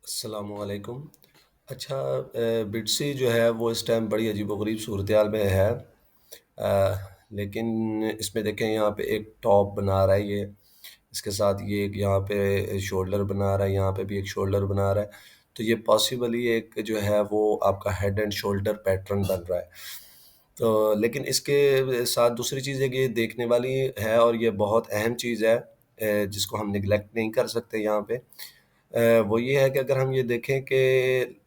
अस्सलामुअलैकुम। अच्छा, बिट्सी जो है वो इस टाइम बड़ी अजीबोगरीब सूरत-ए-हाल में है। लेकिन इसमें देखें, यहाँ पे एक टॉप बना रहा है ये, इसके साथ ये एक यहाँ पे शोल्डर बना रहा है, यहाँ पे भी एक शोल्डर बना रहा है। तो ये पॉसिबली एक जो है वो आपका हेड एंड शोल्डर पैटर्न बन रहा है। तो लेकिन इसके साथ दूसरी चीज़ एक ये देखने वाली है, और ये बहुत अहम चीज़ है जिसको हम नेग्लेक्ट नहीं कर सकते यहाँ पे। वो ये है कि अगर हम ये देखें कि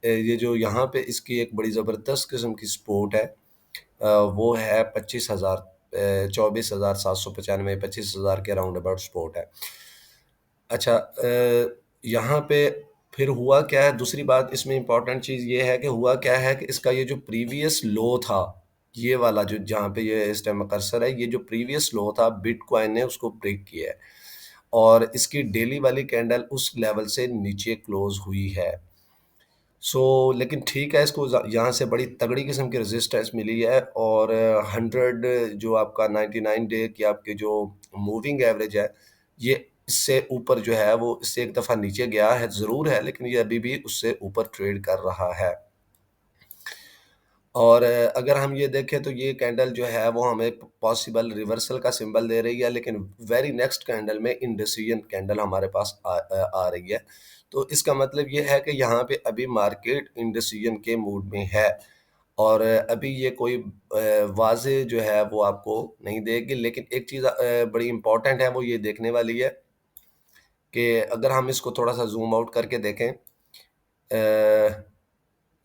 ये जो यहाँ पे इसकी एक बड़ी ज़बरदस्त किस्म की सपोर्ट है, वो है 25,000, 24,795, 25,000 के अराउंड अबाउट सपोर्ट है। अच्छा, यहाँ पे फिर हुआ क्या है, दूसरी बात इसमें इम्पोर्टेंट चीज़ ये है कि हुआ क्या है कि इसका ये जो प्रीवियस लो था, ये वाला जो जहाँ पे ये इस टाइम कर्सर है, ये जो प्रीवियस लो था, बिटकॉइन ने उसको ब्रेक किया है, और इसकी डेली वाली कैंडल उस लेवल से नीचे क्लोज हुई है। लेकिन ठीक है, इसको यहाँ से बड़ी तगड़ी किस्म की रेजिस्टेंस मिली है, और 100 जो आपका 99 डे की आपके जो मूविंग एवरेज है, ये इससे ऊपर जो है वो इससे एक दफ़ा नीचे गया है ज़रूर है, लेकिन ये अभी भी उससे ऊपर ट्रेड कर रहा है। और अगर हम ये देखें तो ये कैंडल जो है वो हमें पॉसिबल रिवर्सल का सिंबल दे रही है, लेकिन वेरी नेक्स्ट कैंडल में इंडिसीजन कैंडल हमारे पास आ रही है। तो इसका मतलब ये है कि यहाँ पे अभी मार्केट इंडिसीजन के मूड में है, और अभी ये कोई वाज़ेह जो है वो आपको नहीं देगी। लेकिन एक चीज़ बड़ी इम्पोर्टेंट है, वो ये देखने वाली है कि अगर हम इसको थोड़ा-सा ज़ूम आउट करके देखें,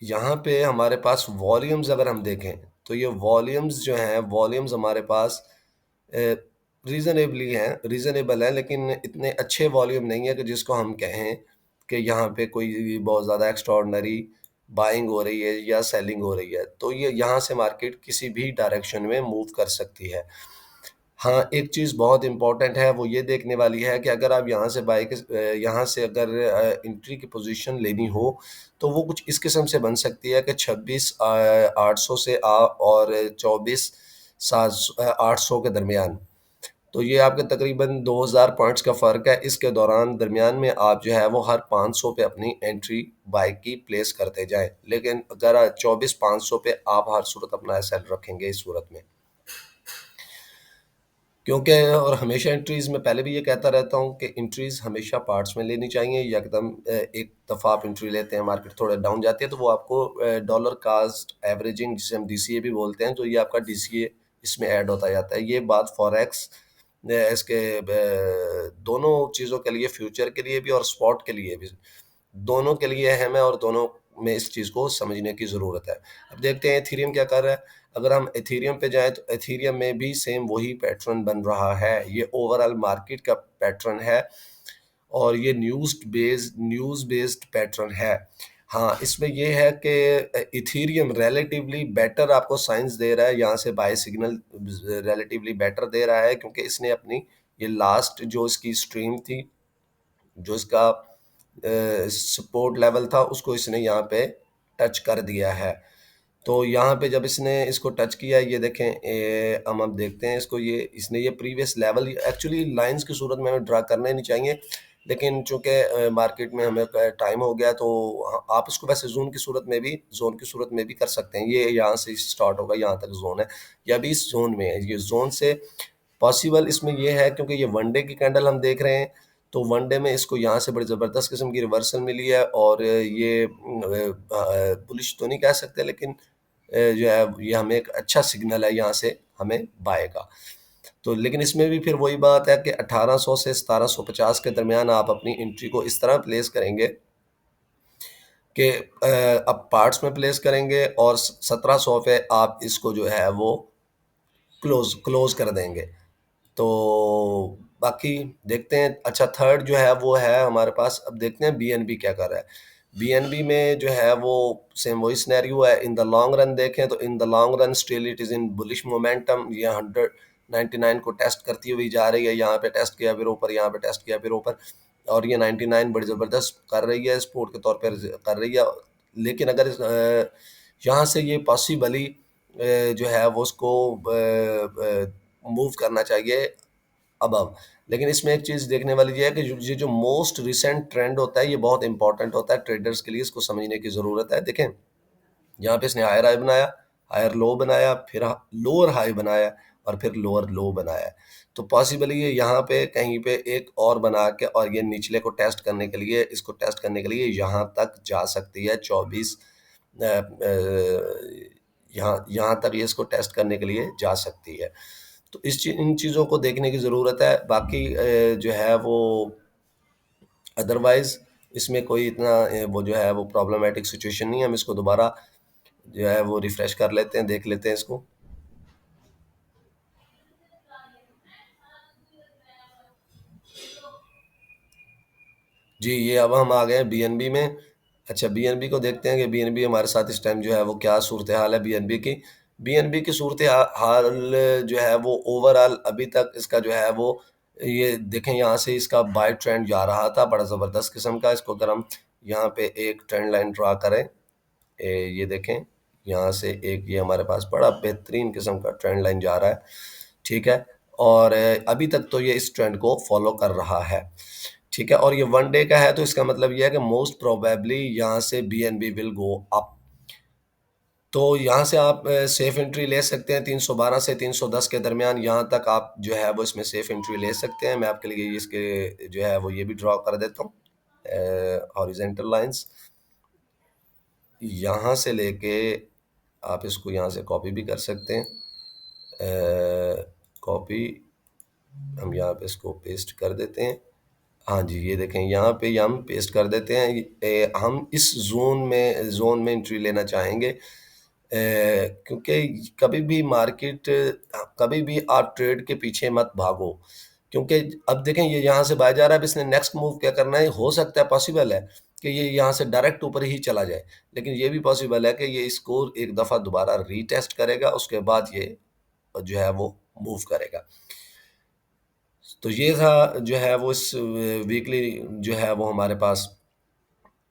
यहाँ पे हमारे पास वॉल्यूम्स अगर हम देखें, तो ये वॉल्यूम्स जो हैं, वॉल्यूम्स हमारे पास रीज़नेबल हैं, लेकिन इतने अच्छे वॉल्यूम नहीं है कि जिसको हम कहें कि यहाँ पे कोई बहुत ज़्यादा एक्स्ट्राऑर्डिनरी बाइंग हो रही है या सेलिंग हो रही है। तो ये यहाँ से मार्केट किसी भी डायरेक्शन में मूव कर सकती है। हाँ, एक चीज़ बहुत इम्पोर्टेंट है, वो ये देखने वाली है कि अगर आप यहाँ से यहाँ से अगर एंट्री की पोज़ीशन लेनी हो, तो वो कुछ इस किस्म से बन सकती है कि 26,800 से और 24,800 के दरमियान। तो ये आपके तकरीबन 2000 पॉइंट्स का फ़र्क है। इसके दौरान दरमियान में आप जो है वो हर 500 पे अपनी एंट्री बाय की प्लेस करते जाएँ। लेकिन अगर 24,500 पे आप हर सूरत अपना एसएल रखेंगे इस सूरत में। क्योंकि और हमेशा एंट्रीज़ मैं पहले भी ये कहता रहता हूँ कि एंट्रीज़ हमेशा पार्ट्स में लेनी चाहिए। यकदम एक दफ़ा आप एंट्री लेते हैं, मार्केट थोड़ा डाउन जाती है, तो वो आपको डॉलर कॉस्ट एवरेजिंग, जिसे हम डीसीए भी बोलते हैं, तो ये आपका डीसीए इसमें ऐड होता जाता है। ये बात फॉरेक्स इसके दोनों चीज़ों के लिए, फ्यूचर के लिए भी और स्पॉट के लिए भी, दोनों के लिए अहम है, और दोनों में इस चीज़ को समझने की ज़रूरत है। अब देखते हैं एथेरियम क्या कर रहा है। अगर हम एथेरियम पे जाएँ, तो एथेरियम में भी सेम वही पैटर्न बन रहा है। ये ओवरऑल मार्केट का पैटर्न है, और ये न्यूज़ बेस्ड पैटर्न है। हाँ, इसमें ये है कि एथेरियम रिलेटिवली बेटर आपको साइंस दे रहा है, यहाँ से बाय सिग्नल रिलेटिवली बेटर दे रहा है, क्योंकि इसने अपनी ये लास्ट जो इसकी स्ट्रीम थी, जो इसका सपोर्ट लेवल था, उसको इसने यहाँ पे टच कर दिया है। तो यहाँ पे जब इसने इसको टच किया, ये देखें, हम अब देखते हैं इसको, ये इसने ये प्रीवियस लेवल एक्चुअली लाइंस की सूरत में हमें ड्रा करने नहीं चाहिए, लेकिन चूंकि मार्केट में हमें टाइम हो गया, तो आप इसको वैसे जोन की सूरत में भी कर सकते हैं। ये यहाँ से स्टार्ट होगा, यहाँ तक जोन है, या भी इस जोन में है। ये जोन से पॉसिबल इसमें ये है, क्योंकि ये वन डे की कैंडल हम देख रहे हैं, तो वन डे में इसको यहाँ से बड़ी ज़बरदस्त किस्म की रिवर्सल मिली है और ये बुलिश तो नहीं कह सकते, लेकिन जो है ये हमें एक अच्छा सिग्नल है यहाँ से हमें बाय का। तो लेकिन इसमें भी फिर वही बात है कि 1800 से 1750 के दरमियान आप अपनी एंट्री को इस तरह प्लेस करेंगे कि अब पार्ट्स में प्लेस करेंगे और 1700 पे आप इसको जो है वो क्लोज कर देंगे। तो बाकी देखते हैं। अच्छा, थर्ड जो है वो है हमारे पास, अब देखते हैं बीएनबी क्या कर रहा है। बीएनबी में जो है वो सेम वही सिनेरियो है। इन द लॉन्ग रन देखें तो in the long run still it is in bullish momentum. ये 199 को टेस्ट करती हुई जा रही है। यहाँ पे टेस्ट किया फिर ऊपर, यहाँ पे टेस्ट किया फिर ऊपर, और ये 99 बड़ी ज़बरदस्त कर रही है, सपोर्ट के तौर पर कर रही है। लेकिन अगर यहाँ से ये पॉसिबली जो है वो उसको मूव करना चाहिए अबव। लेकिन इसमें एक चीज़ देखने वाली ये है कि ये जो मोस्ट रिसेंट ट्रेंड होता है ये बहुत इंपॉर्टेंट होता है ट्रेडर्स के लिए, इसको समझने की ज़रूरत है। देखें, यहाँ पे इसने हायर हाई बनाया, हायर लो बनाया, फिर लोअर हाई बनाया और फिर लोअर लो बनाया। तो पॉसिबली ये यहाँ पे कहीं पे एक और बना के और ये निचले को टेस्ट करने के लिए, इसको टेस्ट करने के लिए यहाँ तक जा सकती है 24, यहाँ यहाँ तक ये इसको टेस्ट करने के लिए जा सकती है। तो इन चीज़ों को देखने की ज़रूरत है। बाकी जो है वो अदरवाइज़ इसमें कोई इतना वो जो है वो प्रॉब्लमैटिक सिचुएशन नहीं है। हम इसको दोबारा जो है वो रिफ्रेश कर लेते हैं, देख लेते हैं इसको। जी, ये अब हम आ गए हैं बीएनबी में। अच्छा, बीएनबी को देखते हैं कि बीएनबी हमारे साथ इस टाइम जो है वो क्या सूरत हाल है बीएनबी की। बीएनबी की सूरत हाल जो है वो ओवरऑल अभी तक इसका जो है वो, ये देखें यहाँ से इसका बाय ट्रेंड जा रहा था बड़ा ज़बरदस्त किस्म का। इसको अगर हम यहाँ पे एक ट्रेंड लाइन ड्रा करें, ये देखें यहाँ से एक ये हमारे पास बड़ा बेहतरीन किस्म का ट्रेंड लाइन जा रहा है, ठीक है। और अभी तक तो ये इस ट्रेंड को फॉलो कर रहा है, ठीक है। और ये वन डे का है, तो इसका मतलब ये है कि मोस्ट प्रोबेबली यहाँ से बीएनबी विल गो अप। तो यहाँ से आप सेफ एंट्री ले सकते हैं 312 से 310 के दरमियान। यहाँ तक आप जो है वो इसमें सेफ एंट्री ले सकते हैं। मैं आपके लिए इसके जो है वो ये भी ड्रॉ कर देता हूँ हॉरिजेंटल लाइंस। यहाँ से लेके आप इसको यहाँ से कॉपी भी कर सकते हैं। कॉपी, हम यहाँ पे इसको पेस्ट कर देते हैं। हाँ जी, ये देखें यहाँ पे ये हम पेस्ट कर देते हैं। हम इस जोन में एंट्री लेना चाहेंगे, क्योंकि कभी भी मार्केट, कभी भी आप ट्रेड के पीछे मत भागो। क्योंकि अब देखें ये यहाँ से बाहर जा रहा है। अब इसने नेक्स्ट मूव क्या करना है, हो सकता है पॉसिबल है कि ये यहाँ से डायरेक्ट ऊपर ही चला जाए, लेकिन ये भी पॉसिबल है कि ये इसको एक दफ़ा दोबारा रीटेस्ट करेगा, उसके बाद ये जो है वो मूव करेगा। तो ये था जो है वो इस वीकली जो है वो हमारे पास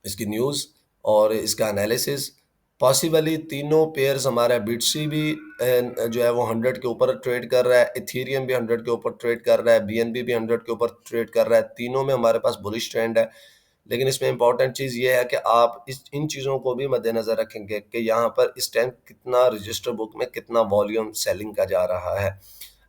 इसकी न्यूज़ और इसका एनालिसिस। पॉसिबली तीनों पेयर्स हमारा बिटसी भी जो है वो 100 के ऊपर ट्रेड कर रहा है, इथेरियम भी 100 के ऊपर ट्रेड कर रहा है, बीएनबी भी 100 के ऊपर ट्रेड कर रहा है। तीनों में हमारे पास बुलिश ट्रेंड है। लेकिन इसमें इंपॉर्टेंट चीज़ ये है कि आप इन चीज़ों को भी मद्देनज़र रखेंगे कि यहाँ पर इस टाइम कितना रजिस्टर बुक में कितना वॉल्यूम सेलिंग का जा रहा है।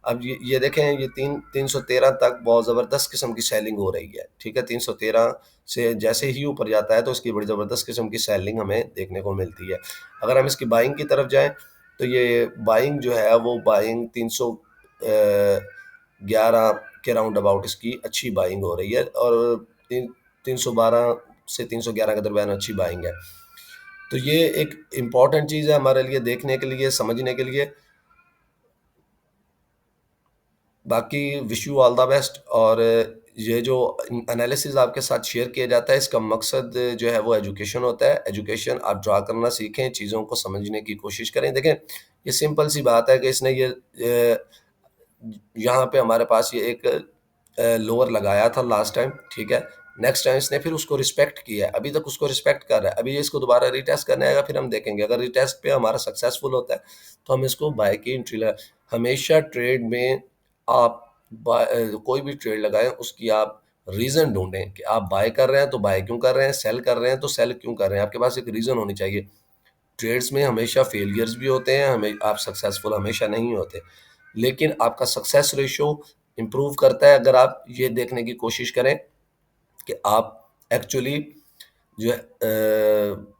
अब ये देखें, ये 313 तक बहुत ज़बरदस्त किस्म की सेलिंग हो रही है, ठीक है। 313 से जैसे ही ऊपर जाता है तो इसकी बड़ी ज़बरदस्त किस्म की सेलिंग हमें देखने को मिलती है। अगर हम इसकी बाइंग की तरफ जाएँ तो ये बाइंग जो है वो बाइंग 311 के राउंड अबाउट इसकी अच्छी बाइंग हो रही है, और 312 से 311 के दरमियान अच्छी बाइंग है। तो ये एक इम्पॉर्टेंट चीज़ है हमारे लिए देखने के लिए, समझने के लिए। बाकी wish you all the best. और ये जो एनालिसिस आपके साथ शेयर किया जाता है, इसका मकसद जो है वो एजुकेशन होता है। एजुकेशन आप ड्रा करना सीखें, चीज़ों को समझने की कोशिश करें। देखें, ये सिंपल सी बात है कि इसने ये यहाँ पे हमारे पास ये एक लोअर लगाया था लास्ट टाइम, ठीक है। नेक्स्ट टाइम इसने फिर उसको रिस्पेक्ट किया है, अभी तक उसको रिस्पेक्ट कर रहा है। अभी ये इसको दोबारा रिटेस्ट करने आएगा, फिर हम देखेंगे। अगर रिटेस्ट पे हमारा सक्सेसफुल होता है तो हम इसको बाय की एंट्री लगा। हमेशा ट्रेड में आप कोई भी ट्रेड लगाएं, उसकी आप रीज़न ढूंढें कि आप बाय कर रहे हैं तो बाय क्यों कर रहे हैं, सेल कर रहे हैं तो सेल क्यों कर रहे हैं। आपके पास एक रीज़न होनी चाहिए। ट्रेड्स में हमेशा फेलियर्स भी होते हैं, हमें आप सक्सेसफुल हमेशा नहीं होते, लेकिन आपका सक्सेस रेशियो इम्प्रूव करता है अगर आप ये देखने की कोशिश करें कि आप एक्चुअली जो है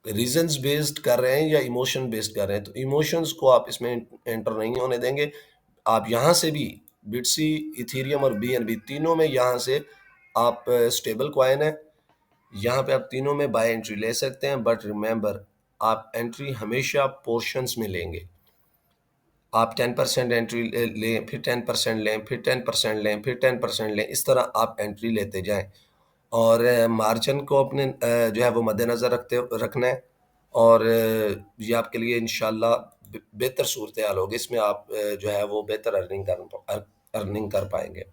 रीजंस बेस्ड कर रहे हैं या इमोशन बेस्ड कर रहे हैं, तो इमोशंस को आप इसमें एंटर नहीं होने देंगे। आप यहाँ से भी बिटसी, इथेरियम और बीएनबी तीनों में यहाँ से आप स्टेबल कॉइन है, यहाँ पे आप तीनों में बाय एंट्री ले सकते हैं, बट रिमेंबर आप एंट्री हमेशा पोर्शंस में लेंगे। आप 10% एंट्री लें, फिर 10% लें, फिर 10% लें, फिर 10% लें, इस तरह आप एंट्री लेते जाएं। और मार्जिन को अपने जो है वो मद्देनज़र रखना है, और ये आपके लिए इंशाल्लाह बेहतर सूरत हाल होगी, इसमें आप जो है वो बेहतर अर्निंग कर पाएंगे।